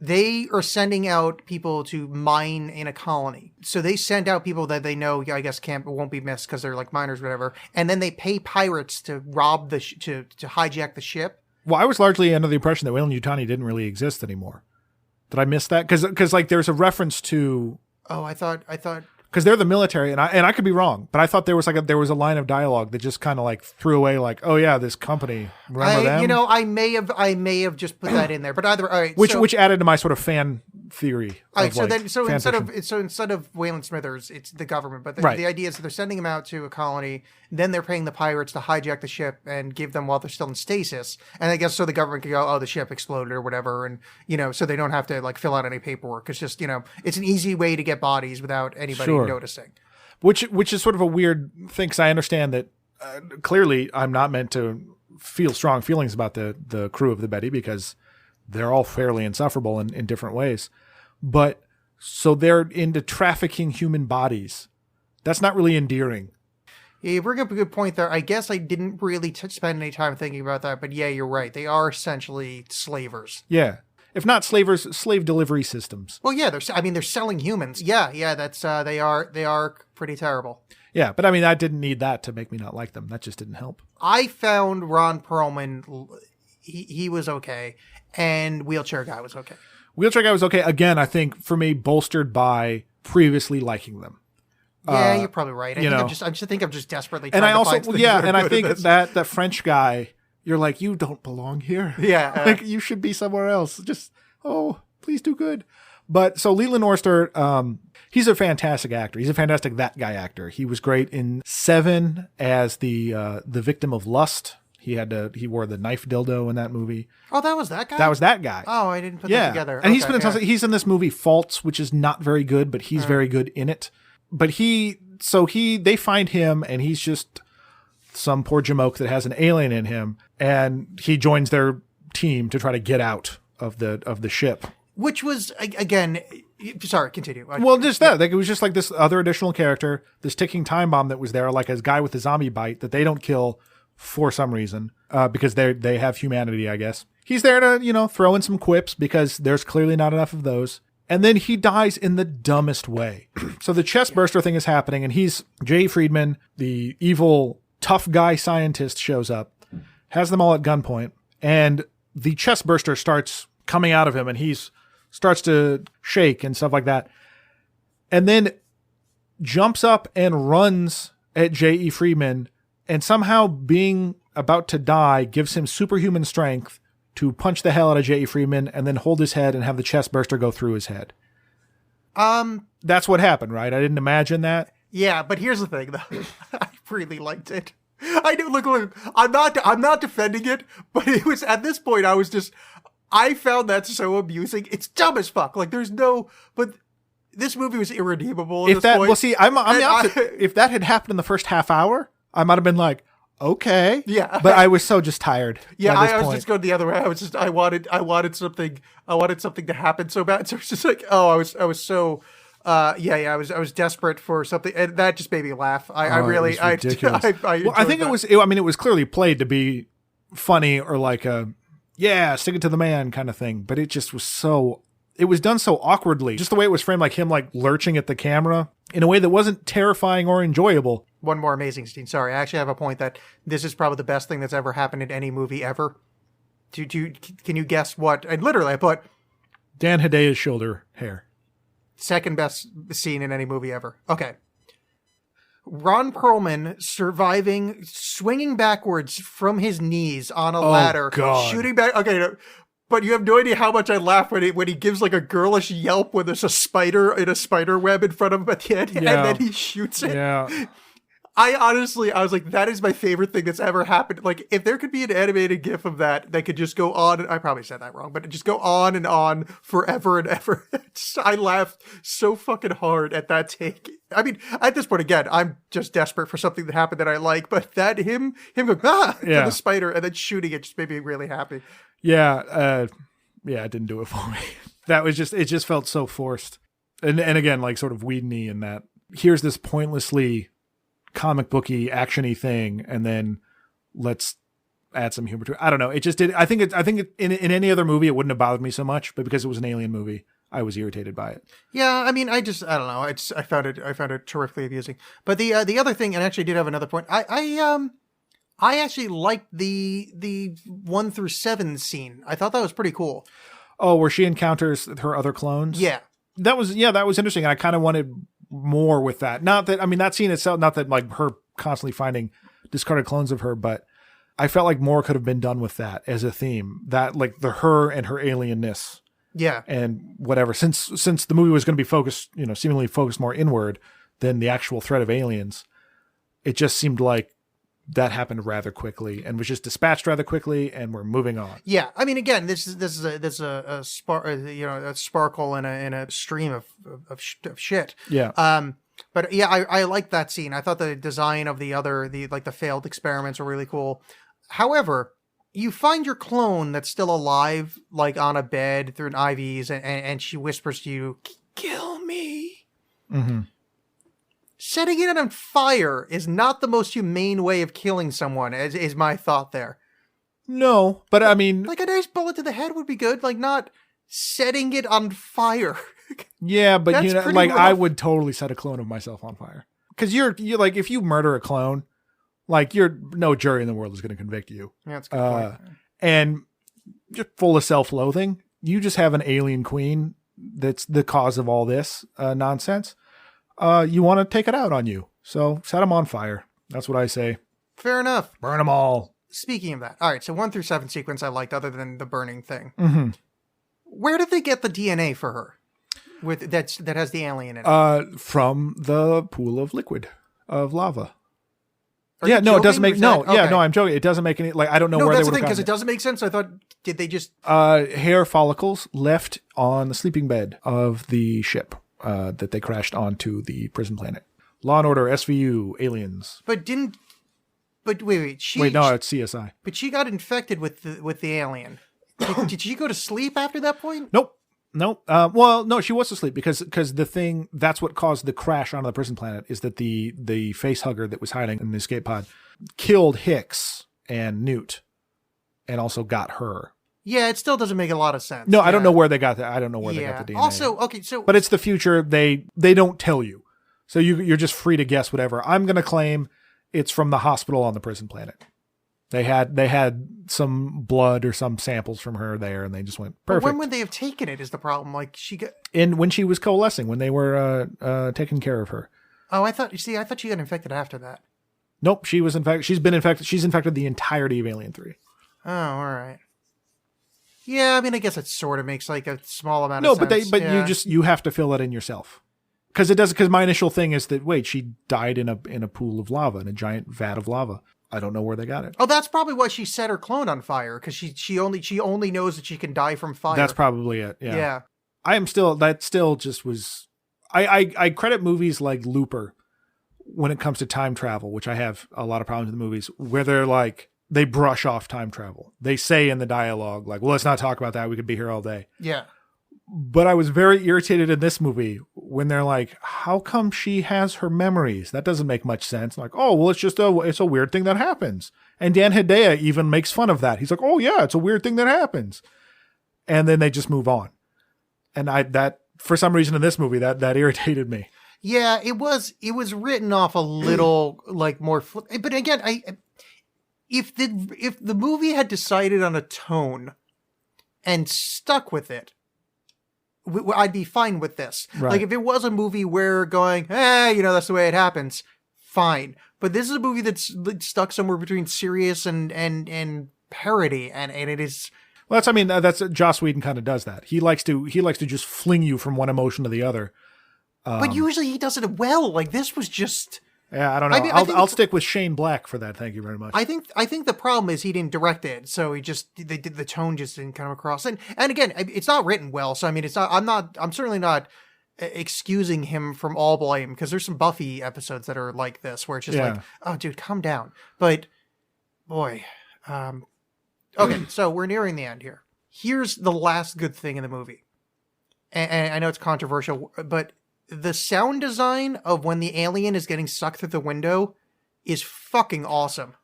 They are sending out people to mine in a colony. So they send out people that they know, I guess, won't be missed because they're like miners, or whatever. And then they pay pirates to rob to hijack the ship. Well, I was largely under the impression that Weyland-Yutani didn't really exist anymore. Did I miss that? Because like there's a reference to. Oh, I thought. Because they're the military, and I could be wrong, but I thought there was a line of dialogue that just kind of like threw away, like, oh yeah, this company. Remember them? You know, I may have just put that in there, but either all right. Which added to my sort of fan theory. All right, instead of Wayland Smithers, it's the government. But the idea is that they're sending them out to a colony, then they're paying the pirates to hijack the ship and give them while they're still in stasis. And I guess so the government can go, oh, the ship exploded or whatever, and so they don't have to like fill out any paperwork. It's just it's an easy way to get bodies without anybody noticing. Which is sort of a weird thing because I understand that clearly I'm not meant to feel strong feelings about the crew of the Betty because they're all fairly insufferable in different ways. But so they're into trafficking human bodies. That's not really endearing. Yeah, you bring up a good point there. I guess I didn't really spend any time thinking about that, but yeah, you're right. They are essentially slavers. Yeah. If not slavers, slave delivery systems. Well, yeah, they're selling humans. Yeah, that's they are pretty terrible. Yeah, but I mean, I didn't need that to make me not like them. That just didn't help. I found Ron Perlman, he was okay, and Wheelchair Guy was okay. Wheelchair Guy was okay. Again, I think for me, bolstered by previously liking them. Yeah, you're probably right. I think I'm just desperately trying to find things and I think that French guy, you're like, you don't belong here. Yeah. Like you should be somewhere else. Just, please do good. But so Leland Orser, he's a fantastic actor. He's a fantastic that guy actor. He was great in Seven as the victim of lust. He wore the knife dildo in that movie. Oh, that was that guy? That was that guy. Oh, I didn't put that together. And he's in this movie Faults, which is not very good, but he's very good in it. But they find him and he's just some poor jamoke that has an alien in him, and he joins their team to try to get out of the ship. Which was, again, sorry, continue. Well, just that. Like, it was just like this other additional character, this ticking time bomb that was there, like a guy with a zombie bite that they don't kill for some reason, because they have humanity, I guess. He's there to, throw in some quips because there's clearly not enough of those. And then he dies in the dumbest way. So the chest burster thing is happening, and J. Friedman, the evil tough guy scientist, shows up, has them all at gunpoint, and the chest burster starts coming out of him, and he starts to shake and stuff like that. And then jumps up and runs at J.E. Friedman, and somehow being about to die gives him superhuman strength to punch the hell out of J.E. Friedman and then hold his head and have the chest burster go through his head. That's what happened, right? I didn't imagine that. Yeah, but here's the thing, though. I really liked it. I do look. I'm not defending it, but it was at this point. I found that so amusing. It's dumb as fuck. Like but this movie was irredeemable. At this point. Well, see, I'm the opposite. If that had happened in the first half hour, I might have been like, okay, yeah. But I was so just tired. Yeah, I was just going the other way. I wanted something to happen so bad. So it's just like, I was so. I was desperate for something, and that just made me laugh. I really, I ridiculous. I think that. it was clearly played to be funny or like a, stick it to the man kind of thing. But it just was it was done so awkwardly. Just the way it was framed, like him like lurching at the camera in a way that wasn't terrifying or enjoyable. One more amazing scene. Sorry, I actually have a point that this is probably the best thing that's ever happened in any movie ever. Can you guess what? And literally, I put Dan Hedaya's shoulder hair. Second best scene in any movie ever. Okay. Ron Perlman swinging backwards from his knees on a ladder, shooting back. Okay, but you have no idea how much I laugh when he gives like a girlish yelp when there's a spider in a spider web in front of him at the end, and then he shoots it. Yeah. I was like, that is my favorite thing that's ever happened. Like, if there could be an animated GIF of that could just go on, and I probably said that wrong, but just go on and on forever and ever. I laughed so fucking hard at that take. I mean, at this point, again, I'm just desperate for something that happened that I like, but that him going, to the spider and then shooting it just made me really happy. Yeah, it didn't do it for me. It just felt so forced. And again, like sort of Whedon-y in that here's this pointlessly comic booky actiony thing, and then let's add some humor to it. I don't know. It just did. I think in any other movie it wouldn't have bothered me so much, but because it was an alien movie, I was irritated by it. Yeah, I mean, I don't know. I found it terrifically amusing. But the other thing, and I actually did have another point. I actually liked the 1 through 7 scene. I thought that was pretty cool. Oh, where she encounters her other clones? Yeah. That was interesting. And I kind of wanted more with that. Not that, I mean, that scene itself, not that like her constantly finding discarded clones of her, but I felt like more could have been done with that as a theme. That like her and her alienness. Yeah. And whatever. Since the movie was going to be focused, seemingly focused more inward than the actual threat of aliens, it just seemed like that happened rather quickly and was just dispatched rather quickly, and we're moving on. Yeah, I mean, again, this is a sparkle in a stream of shit. Yeah. But yeah, I like that scene. I thought the design of the failed experiments were really cool. However, you find your clone that's still alive, like on a bed through an IVs, and she whispers to you, "Kill me." Mm-hmm. Setting it on fire is not the most humane way of killing someone, is my thought there. No, but I mean... Like a nice bullet to the head would be good, like not setting it on fire. Yeah, but I would totally set a clone of myself on fire. Because you're like, if you murder a clone, like no jury in the world is going to convict you. Yeah, that's a good point. And just full of self-loathing, you just have an alien queen that's the cause of all this nonsense. You want to take it out on you. So set them on fire. That's what I say. Fair enough. Burn them all. Speaking of that. All right. So 1 through 7 sequence I liked other than the burning thing. Mm-hmm. Where did they get the DNA for her that has the alien in it? From the pool of liquid of lava. It doesn't make I'm joking. It doesn't make any, like, I don't know where they would have gotten it. No, that's the thing, because it doesn't make sense. I thought, did they just... hair follicles left on the sleeping bed of the ship. That they crashed onto the prison planet. Law and Order, SVU, aliens. But wait, no, it's CSI. But she got infected with the alien. Did she go to sleep after that point? Nope. Well, no, she was asleep because the thing, that's what caused the crash onto the prison planet, is that the face hugger that was hiding in the escape pod killed Hicks and Newt and also got her. Yeah, it still doesn't make a lot of sense. No, I don't know where they got that. I don't know where they got the DNA. Also, okay, so... But it's the future. They don't tell you. So you're just free to guess whatever. I'm going to claim it's from the hospital on the prison planet. They had some blood or some samples from her there, and they just went, perfect. But when would they have taken it is the problem. Like, when she was coalescing, when they were taking care of her. Oh, I thought she got infected after that. Nope, she's been infected. She's infected the entirety of Alien 3. Oh, all right. Yeah, I mean, I guess it sort of makes like a small amount No, of sense. but you have to fill that in yourself. Because it does. Because my initial thing is that wait, she died in a pool of lava, in a giant vat of lava. I don't know where they got it. Oh, that's probably why she set her clone on fire, because she only knows that she can die from fire. That's probably it. Yeah. Yeah. That still just was. I credit movies like Looper when it comes to time travel, which I have a lot of problems with the movies where they're like they brush off time travel. They say in the dialogue like, "Well, let's not talk about that. We could be here all day." Yeah. But I was very irritated in this movie when they're like, how come she has her memories? That doesn't make much sense. Like, oh, well, it's a weird thing that happens. And Dan Hedaya even makes fun of that. He's like, oh yeah, it's a weird thing that happens. And then they just move on. And that for some reason in this movie, that irritated me. Yeah, it was written off a little like more, but again, if the movie had decided on a tone and stuck with it, I'd be fine with this. Right. Like if it was a movie where going, that's the way it happens, fine. But this is a movie that's stuck somewhere between serious and parody, and it is. Well, that's Joss Whedon kind of does that. He likes to just fling you from one emotion to the other. But usually he does it well. Like this was just. Yeah, I don't know. I'll stick with Shane Black for that. Thank you very much. I think the problem is he didn't direct it, so the tone just didn't come across. And again, it's not written well, so I mean, I'm certainly not excusing him from all blame, because there's some Buffy episodes that are like this where it's just like, oh, dude, calm down. But boy, okay, so we're nearing the end here. Here's the last good thing in the movie, and I know it's controversial, but. The sound design of when the alien is getting sucked through the window is fucking awesome.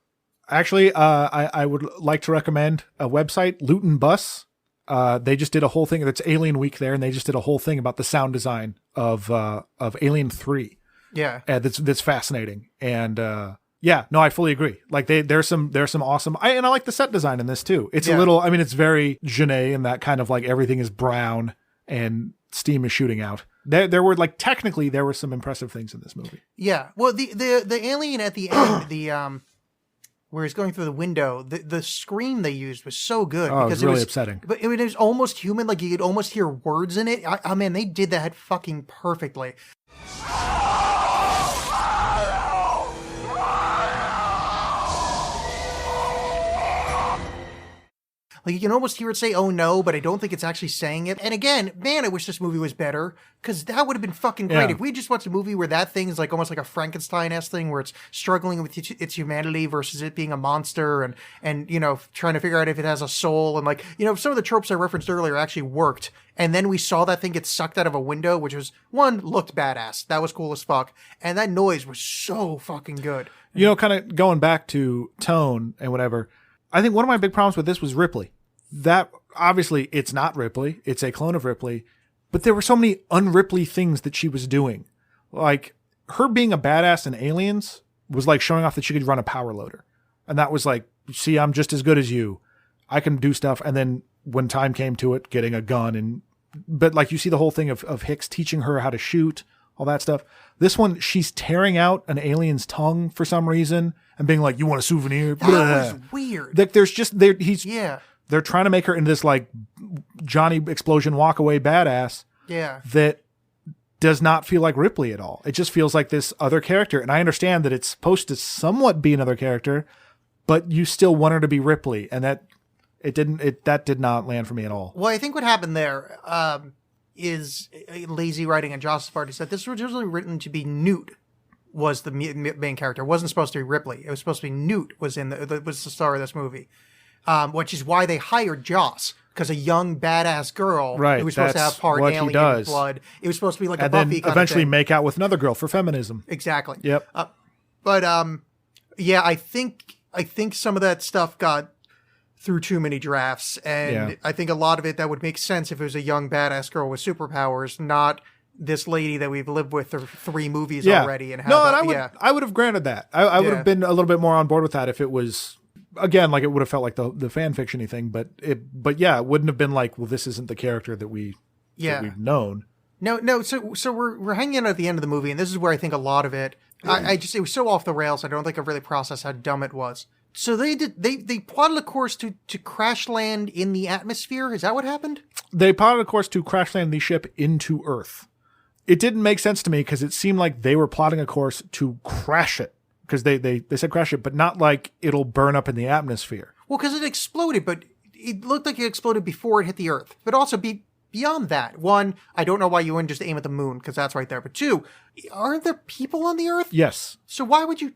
Actually, I would like to recommend a website, Luton Bus. They just did a whole thing. It's Alien Week there, and they just did a whole thing about the sound design of Alien 3. Yeah, that's fascinating. And I fully agree. Like there's some awesome. I like the set design in this too. It's a little. I mean, it's very Genet in that kind of like everything is brown and steam is shooting out. There were technically there were some impressive things in this movie. Yeah. Well, the alien at the end, where he's going through the window, the scream they used was so good. Oh, because it was really upsetting. But it was almost human. Like you could almost hear words in it. I mean, they did that fucking perfectly. Like you can almost hear it say, oh no, but I don't think it's actually saying it. And again, man, I wish this movie was better, because that would have been fucking great. Yeah. If we just watched a movie where that thing is like almost like a Frankenstein-esque thing, where it's struggling with its humanity versus it being a monster and trying to figure out if it has a soul. And some of the tropes I referenced earlier actually worked. And then we saw that thing get sucked out of a window, which was, looked badass. That was cool as fuck. And that noise was so fucking good. Kind of going back to tone and whatever, I think one of my big problems with this was Ripley. That obviously it's not Ripley, it's a clone of Ripley, but there were so many un-Ripley things that she was doing. Like her being a badass in Aliens was like showing off that she could run a power loader. And that was like, see, I'm just as good as you. I can do stuff. And then when time came to it, getting a gun but like you see the whole thing of Hicks teaching her how to shoot, all that stuff. This one, she's tearing out an alien's tongue for some reason and being like, you want a souvenir? That was weird. Like they're trying to make her into this like Johnny Explosion walk away badass. Yeah. That does not feel like Ripley at all. It just feels like this other character. And I understand that it's supposed to somewhat be another character, but you still want her to be Ripley. And that did not land for me at all. Well, I think what happened there is lazy writing on Joss's part. He said this was originally written to be Newt was the main character. It wasn't supposed to be Ripley. It was supposed to be Newt was the star of this movie. Which is why they hired Joss, because a young badass girl who was supposed to have part alien blood. It was supposed to be like a Buffy kind of eventually thing. Make out with another girl for feminism. Exactly. Yep. I think some of that stuff got through too many drafts, and I think a lot of it that would make sense if it was a young badass girl with superpowers, not this lady that we've lived with for 3 movies already. And I would have granted that. I would have been a little bit more on board with that if it was. Again, like it would have felt like the fan fiction-y thing, but it wouldn't have been like, well, this isn't the character that we've known. No. So we're hanging out at the end of the movie, and this is where I think a lot of it, it was so off the rails. I don't think I've really processed how dumb it was. So they plotted a course to crash land in the atmosphere. Is that what happened? They plotted a course to crash land the ship into Earth. It didn't make sense to me because it seemed like they were plotting a course to crash it. Because they said crash it, but not like it'll burn up in the atmosphere. Well, because it exploded, but it looked like it exploded before it hit the Earth. But also beyond that, one, I don't know why you wouldn't just aim at the moon, because that's right there. But two, aren't there people on the Earth? Yes. So why would you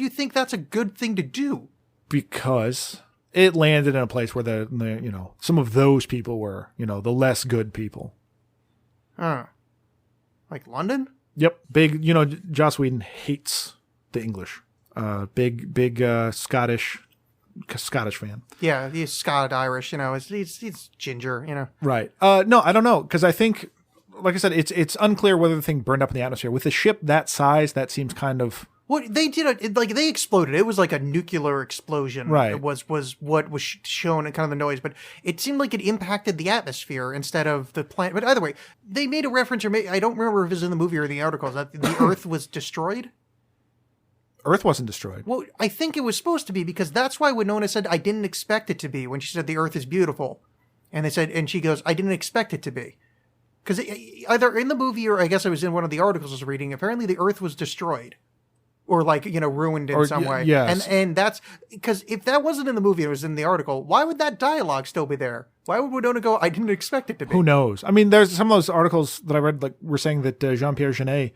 think that's a good thing to do? Because it landed in a place where the some of those people were, the less good people. Like London? Yep. Big, Joss Whedon hates the English. Big Scottish fan. Yeah, he's Scot-Irish, he's ginger, Right. No, I don't know. Because I think, like I said, it's unclear whether the thing burned up in the atmosphere. With a ship that size, that seems kind of... Well, they did they exploded. It was like a nuclear explosion. Right. It was what was shown and kind of the noise, but it seemed like it impacted the atmosphere instead of the planet. But either way, they made a reference, I don't remember if it was in the movie or the articles, that the Earth was destroyed. Earth wasn't destroyed. Well, I think it was supposed to be, because that's why Winona said, I didn't expect it to be, when she said the Earth is beautiful. And she goes, I didn't expect it to be. Because either in the movie or I guess it was in one of the articles I was reading, apparently the Earth was destroyed. Or ruined in some way. Yes. And that's because if that wasn't in the movie, it was in the article, why would that dialogue still be there? Why would Winona go, I didn't expect it to be? Who knows? I mean, there's some of those articles that I read, were saying that Jean-Pierre Jeunet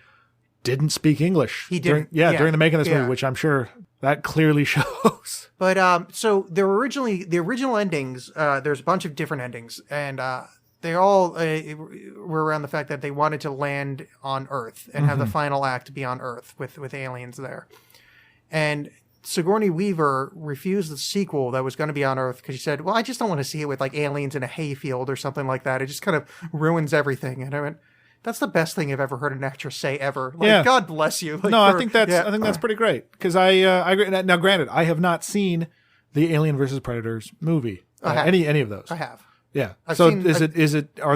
didn't speak English. He did. During the making of this movie, which I'm sure that clearly shows. But so there were the original endings, there's a bunch of different endings, and they all were around the fact that they wanted to land on Earth and have the final act be on Earth with aliens there. And Sigourney Weaver refused the sequel that was going to be on Earth because she said, well, I just don't want to see it with aliens in a hayfield or something like that. It just kind of ruins everything. And I went, that's the best thing I've ever heard an actress say ever. God bless you. I think that's pretty great. Because I agree. Now, granted, I have not seen the Alien versus Predators movie. Any of those. I have. Yeah. Are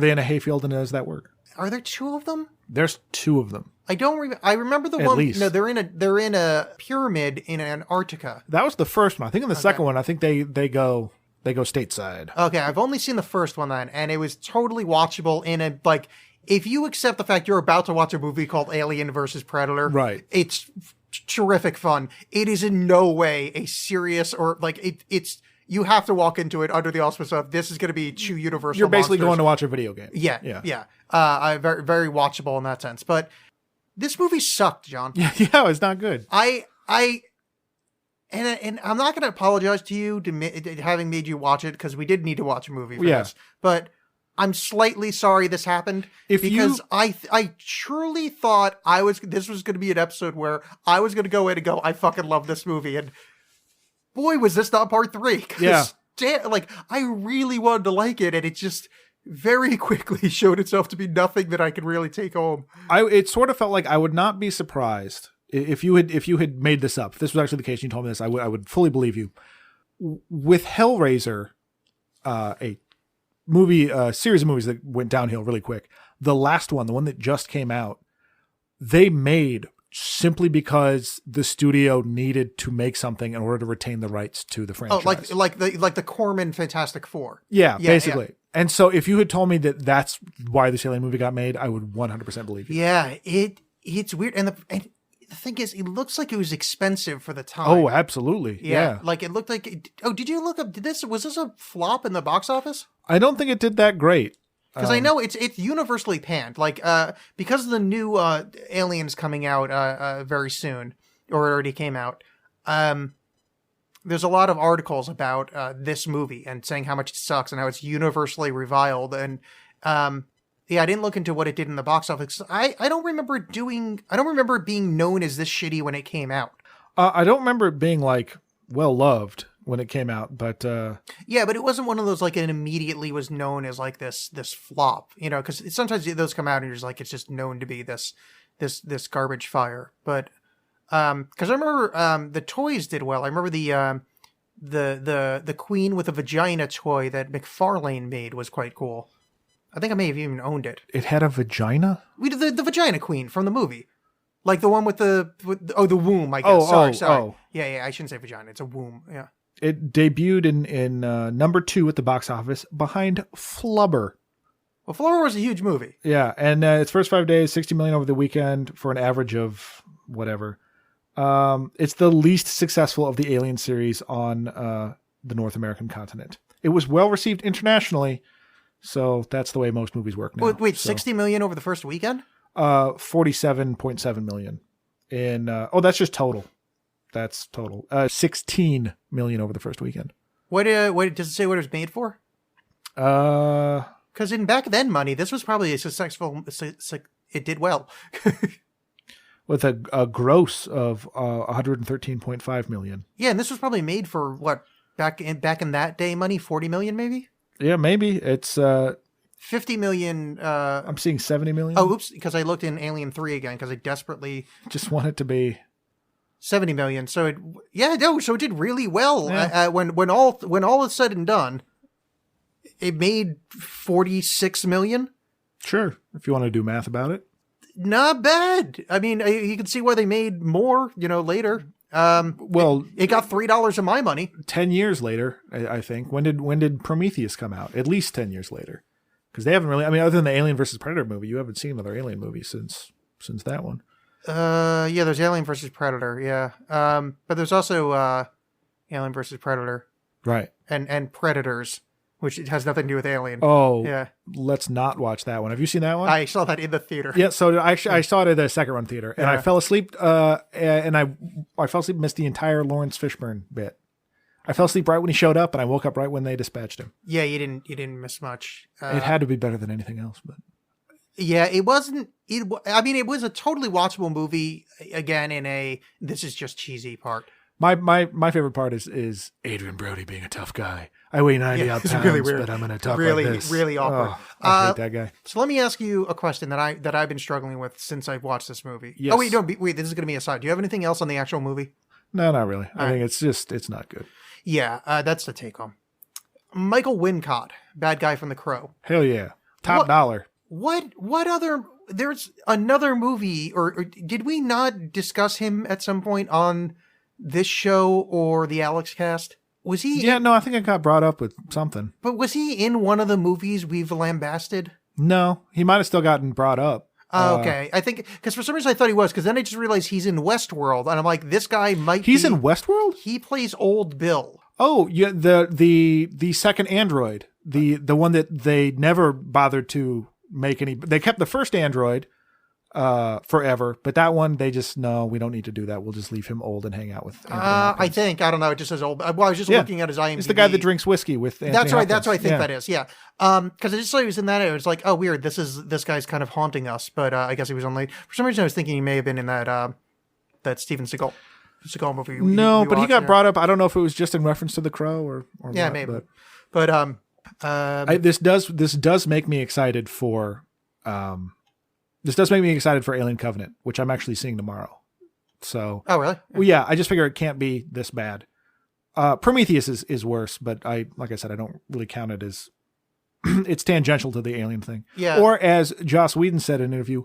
they in a hayfield and does that work? Are there two of them? There's two of them. I don't remember. I remember the At one. Least. No, they're in a pyramid in Antarctica. That was the first one. I think in the second one, I think they go stateside. Okay, I've only seen the first one then, and it was totally watchable in a if you accept the fact you're about to watch a movie called Alien versus Predator, right? It's terrific fun. It is in no way a serious or it's. You have to walk into it under the auspice of this is going to be two universal. You're basically monsters. going to watch a video game. Yeah. Very, very watchable in that sense. But this movie sucked, John. Yeah, it's not good. And I'm not going to apologize to you to having made you watch it because we did need to watch a movie for this. But I'm slightly sorry this happened I truly thought this was going to be an episode where I was going to go in and go, I fucking love this movie. And boy, was this not part 3. Yeah. I really wanted to like it, and it just very quickly showed itself to be nothing that I could really take home. It sort of felt like I would not be surprised if you had made this up. If this was actually the case and you told me this, I would fully believe you. With Hellraiser, a series of movies that went downhill really quick, the last one, the one that just came out, they made simply because the studio needed to make something in order to retain the rights to the franchise. Oh, like the Corman Fantastic Four. Yeah, basically. Yeah. And so if you had told me that that's why this Alien movie got made, I would 100% believe you. Yeah, it's weird. And the thing is, it looks like it was expensive for the time. Oh, absolutely. Yeah. It looked like did you look up, was this a flop in the box office? I don't think it did that great. Because I know it's universally panned. Because of the new Aliens coming out very soon, or it already came out, there's a lot of articles about this movie and saying how much it sucks and how it's universally reviled. And I didn't look into what it did in the box office. I don't remember it being known as this shitty when it came out. I don't remember it being well loved when it came out, but but it wasn't one of those it immediately was known as this flop, because sometimes those come out and you're just it's just known to be this garbage fire. But because I remember the toys did well. I remember the Queen with a Vagina toy that McFarlane made was quite cool. I think I may have even owned it. It had a vagina? The Vagina Queen from the movie. Like the one with the womb, I guess. Sorry. Yeah, I shouldn't say vagina. It's a womb. Yeah. It debuted in number 2 at the box office behind Flubber. Well, Flubber was a huge movie. Yeah, and its first 5 days, 60 million over the weekend for an average of whatever. It's the least successful of the Alien series on the North American continent. It was well received internationally, so that's the way most movies work now. Wait, 60 million over the first weekend? 47.7 million. That's just total. That's total. 16 million over the first weekend. What does it say what it was made for? Because in back then money, this was probably a successful. It did well. With a gross of 113.5 million. Yeah, and this was probably made for what back in that day money, 40 million maybe. Yeah, maybe it's 50 million. I'm seeing 70 million. Oh, oops! Because I looked in Alien 3 again because I desperately just want it to be 70 million. So it did really well. Yeah. When all is said and done, it made 46 million. Sure, if you want to do math about it. Not bad. I mean, you can see why they made more, later. It got $3 of my money. 10 years later, I think. When did Prometheus come out? At least 10 years later. Because they haven't really, other than the Alien versus Predator movie, you haven't seen another Alien movie since that one. Yeah, there's Alien versus Predator, yeah. But there's also Alien versus Predator. Right. And Predators, which has nothing to do with Alien. Oh, yeah. Let's not watch that one. Have you seen that one? I saw that in the theater. Yeah, so I saw it at the second run theater, and I fell asleep. And I fell asleep and missed the entire Lawrence Fishburne bit. I fell asleep right when he showed up, and I woke up right when they dispatched him. Yeah, you didn't miss much. It had to be better than anything else, but yeah, it wasn't. It was a totally watchable movie. Again, this is just cheesy part. My favorite part is Adrian Brody being a tough guy. I weigh 90 odd pounds, really weird. But I'm going to talk like this. Really awkward. I hate that guy. So let me ask you a question that I've been struggling with since I've watched this movie. Yes. Oh wait, no, wait. This is going to be a side. Do you have anything else on the actual movie? No, not really. I think it's not good. Yeah, that's the take home. Michael Wincott, bad guy from The Crow. Hell yeah, top dollar. What other? There's another movie, or did we not discuss him at some point on this show or the Alexx cast? Was he? Yeah, no, I think it got brought up with something. But was he in one of the movies we've lambasted? No, he might have still gotten brought up. Oh, okay. I think, because for some reason I thought he was, because then I just realized he's in Westworld, and I'm like, this guy might He's in Westworld? He plays Old Bill. Oh, yeah, the second android, the one that they never bothered to make any. They kept the first android forever, but that one they just, no, we don't need to do that. We'll just leave him old and hang out with Anthony Hopkins. I don't know, it just says old. Well, I was just looking at his IMDb. It's the guy that drinks whiskey with Anthony Hopkins. That's what I think that is, yeah. Because I just saw he was in that, it was like, oh, weird, this guy's kind of haunting us, but I guess he was on late. For some reason I was thinking he may have been in that Steven Seagal movie. No, but he got brought up. I don't know if it was just in reference to The Crow or yeah, what, maybe. But this does make me excited for Alien Covenant, which I'm actually seeing tomorrow. So, oh really? Well, yeah, I just figure it can't be this bad. Prometheus is worse, but like I said, I don't really count it as it's tangential to the Alien thing. Yeah. Or as Joss Whedon said in an interview,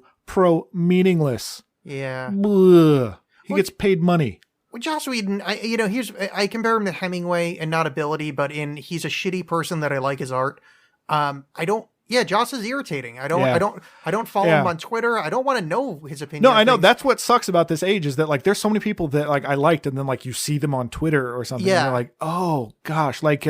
meaningless. Yeah. Blah. He gets paid money. Well, Joss Whedon, I compare him to Hemingway, and not ability, but he's a shitty person that I like his art. Joss is irritating. I don't follow him on Twitter. I don't want to know his opinion. No, I know. That's what sucks about this age is that like there's so many people that like I liked, and then like you see them on Twitter or something. Yeah. And you're like, oh gosh, like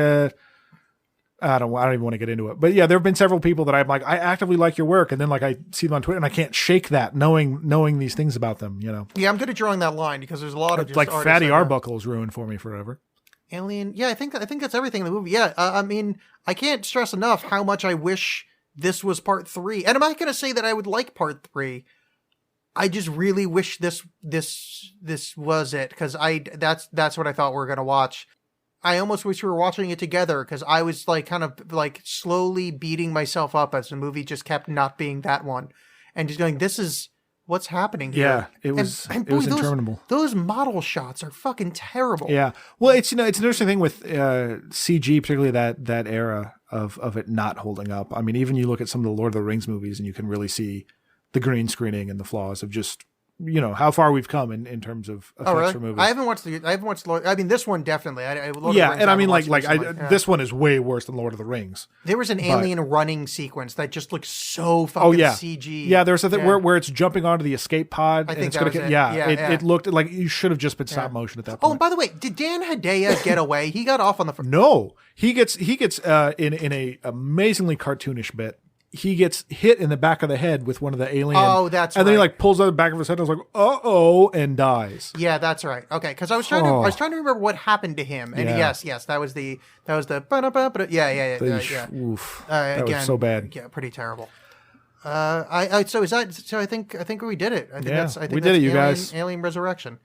I don't even want to get into it. But yeah, there have been several people that I'm like, I actively like your work, and then like I see them on Twitter and I can't shake that knowing these things about them, Yeah, I'm good at drawing that line because there's a lot of just like Fatty Arbuckle's ruined for me forever. Alien, yeah, I think that's everything in the movie. Yeah, I mean, I can't stress enough how much I wish this was part 3. And I'm not going to say that I would like part 3. I just really wish this was it, because that's what I thought we were going to watch. I almost wish we were watching it together, because I was like kind of like slowly beating myself up as the movie just kept not being that one, and just going, this is what's happening here. Yeah, it was interminable. Those model shots are fucking terrible. Yeah, well, it's an interesting thing with CG, particularly that era of it not holding up. I mean, even you look at some of the Lord of the Rings movies, and you can really see the green screening and the flaws of just how far we've come in terms of effects for movies. I haven't watched this one definitely. This one is way worse than Lord of the Rings. There was an alien running sequence that just looked so fucking CG. Yeah, there's something where it's jumping onto the escape pod. I think it's it. It looked like you should have just been stop motion at that point. Oh, and by the way, did Dan Hedaya get away? He got off on the first. No, he gets in a amazingly cartoonish bit. He gets hit in the back of the head with one of the alien. Oh, that's right. And then he pulls out the back of his head and was like, uh-oh, and dies. Yeah, that's right. Okay, because I was trying to remember what happened to him. And yes, that was the yeah. Oof. That was so bad. Yeah, pretty terrible. So I think we did it. We did it, you guys. Alien Resurrection.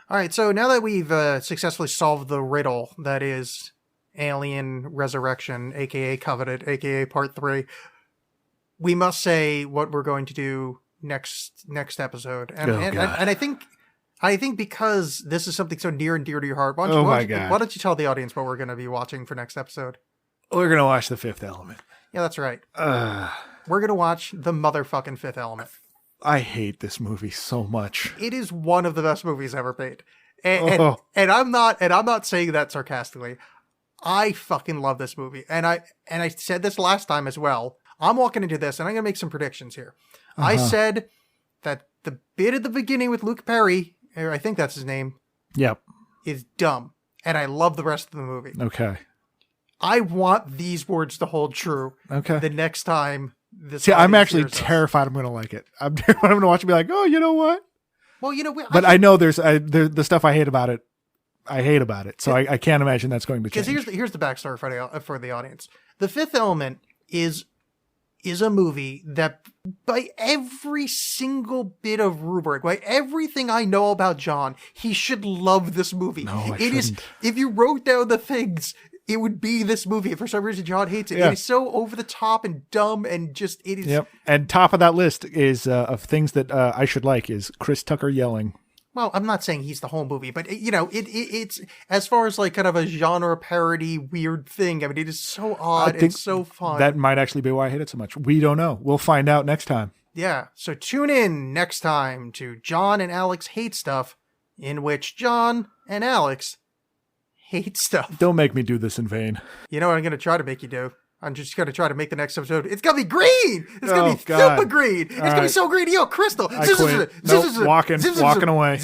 All right, so now that we've successfully solved the riddle that is Alien Resurrection, aka Covenant, aka Part 3, we must say what we're going to do next episode. And I think because this is something so near and dear to your heart, why don't you tell the audience what we're going to be watching for next episode? We're going to watch The Fifth Element. Yeah, that's right. We're going to watch the motherfucking Fifth Element. I hate this movie so much. It is one of the best movies ever made. And I'm not saying that sarcastically. I fucking love this movie. And I said this last time as well. I'm walking into this, and I'm going to make some predictions here. I said that the bit at the beginning with Luke Perry, or I think that's his name, is dumb. And I love the rest of the movie. Okay. I want these words to hold true the next time this I'm actually terrified I'm going to like it. I'm going to watch it and be like, oh, you know what? Well, but I know there's the stuff I hate about it. I hate about it. So I can't imagine that's going to change. Because here's the backstory for the audience. The Fifth Element is a movie that, by every single bit of rubric, by everything I know about John, he should love this movie. No, I shouldn't. If you wrote down the things, it would be this movie. For some reason, John hates it. It is so over the top and dumb, and just it is. Yep. And top of that list is of things that I should like is Chris Tucker yelling. Well, I'm not saying he's the whole movie, but it's as far as kind of a genre parody weird thing. I mean, it is so odd and so fun. That might actually be why I hate it so much. We don't know. We'll find out next time. Yeah. So tune in next time to John and Alexx Hate Stuff, in which John and Alexx hate stuff. Don't make me do this in vain. You know what I'm going to try to make you do? I'm just going to try to make the next episode. It's going to be green. It's going to be super green. It's going to be so green. Yo, Crystal. I quit. Nope, walking away.